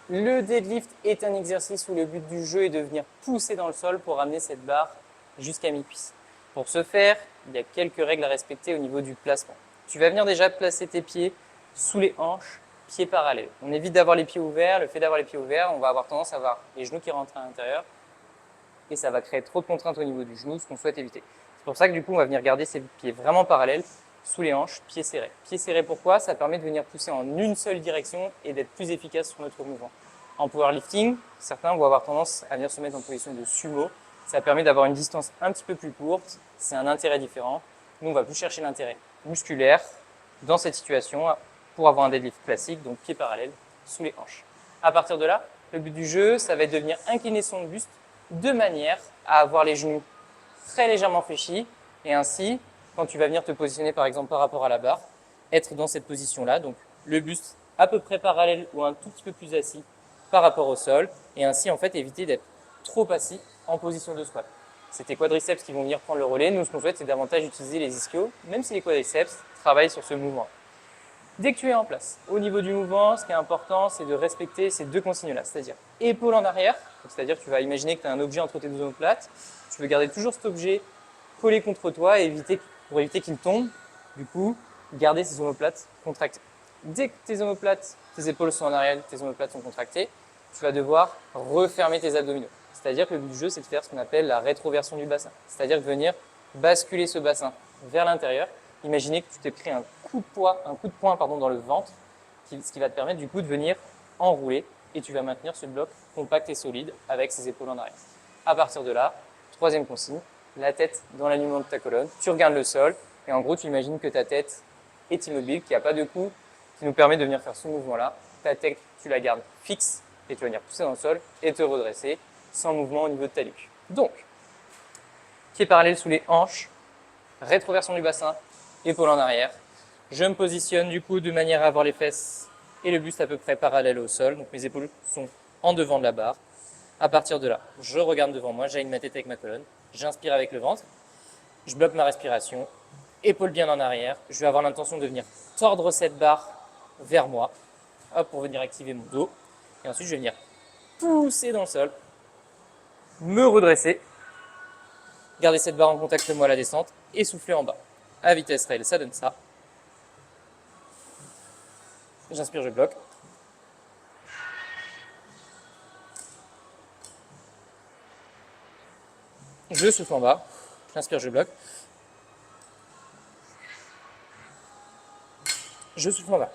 Le deadlift est un exercice où le but du jeu est de venir pousser dans le sol pour ramener cette barre jusqu'à mi-cuisse. Pour ce faire, il y a quelques règles à respecter au niveau du placement. Tu vas venir déjà placer tes pieds sous les hanches, pieds parallèles. On évite d'avoir les pieds ouverts. Le fait d'avoir les pieds ouverts, on va avoir tendance à avoir les genoux qui rentrent à l'intérieur et ça va créer trop de contraintes au niveau du genou, ce qu'on souhaite éviter. C'est pour ça que du coup, on va venir garder ses pieds vraiment parallèles, sous les hanches, pieds serrés. Pieds serrés, pourquoi? Ça permet de venir pousser en une seule direction et d'être plus efficace sur notre mouvement. En powerlifting, certains vont avoir tendance à venir se mettre en position de sumo. Ça permet d'avoir une distance un petit peu plus courte. C'est un intérêt différent. Nous, on va plus chercher l'intérêt musculaire dans cette situation pour avoir un deadlift classique, donc pieds parallèles sous les hanches. À partir de là, le but du jeu, ça va être de venir incliner son buste de manière à avoir les genoux très légèrement fléchis et ainsi, quand tu vas venir te positionner par exemple par rapport à la barre, être dans cette position-là, donc le buste à peu près parallèle ou un tout petit peu plus assis par rapport au sol et ainsi en fait éviter d'être trop assis en position de squat. C'est tes quadriceps qui vont venir prendre le relais. Nous, ce qu'on souhaite, c'est davantage utiliser les ischios, même si les quadriceps travaillent sur ce mouvement. Dès que tu es en place, au niveau du mouvement, ce qui est important, c'est de respecter ces deux consignes-là, c'est-à-dire épaule en arrière, c'est-à-dire que tu vas imaginer que tu as un objet entre tes deux omoplates, tu veux garder toujours cet objet collé contre toi et pour éviter qu'il tombe, du coup, garder ces omoplates contractées. Dès que tes omoplates, tes épaules sont en arrière, tes omoplates sont contractées, tu vas devoir refermer tes abdominaux. C'est-à-dire que le but du jeu, c'est de faire ce qu'on appelle la rétroversion du bassin, c'est-à-dire de venir basculer ce bassin vers l'intérieur. Imaginez que tu t'es pris un coup de poing dans le ventre, ce qui va te permettre du coup de venir enrouler et tu vas maintenir ce bloc compact et solide avec ses épaules en arrière. À partir de là, troisième consigne, la tête dans l'alignement de ta colonne, tu regardes le sol et en gros tu imagines que ta tête est immobile, qu'il n'y a pas de coup qui nous permet de venir faire ce mouvement-là. Ta tête, tu la gardes fixe et tu vas venir pousser dans le sol et te redresser sans mouvement au niveau de ta nuque. Donc, pieds parallèles sous les hanches, rétroversion du bassin, épaules en arrière. Je me positionne du coup de manière à avoir les fesses et le buste à peu près parallèle au sol. Donc mes épaules sont en devant de la barre. À partir de là, je regarde devant moi, j'aligne ma tête avec ma colonne, j'inspire avec le ventre, je bloque ma respiration, épaules bien en arrière. Je vais avoir l'intention de venir tordre cette barre vers moi, hop, pour venir activer mon dos. Et ensuite, je vais venir pousser dans le sol, me redresser, garder cette barre en contact de moi à la descente et souffler en bas. À vitesse réelle, ça donne ça. J'inspire, je bloque. Je souffle en bas. J'inspire, je bloque. Je souffle en bas.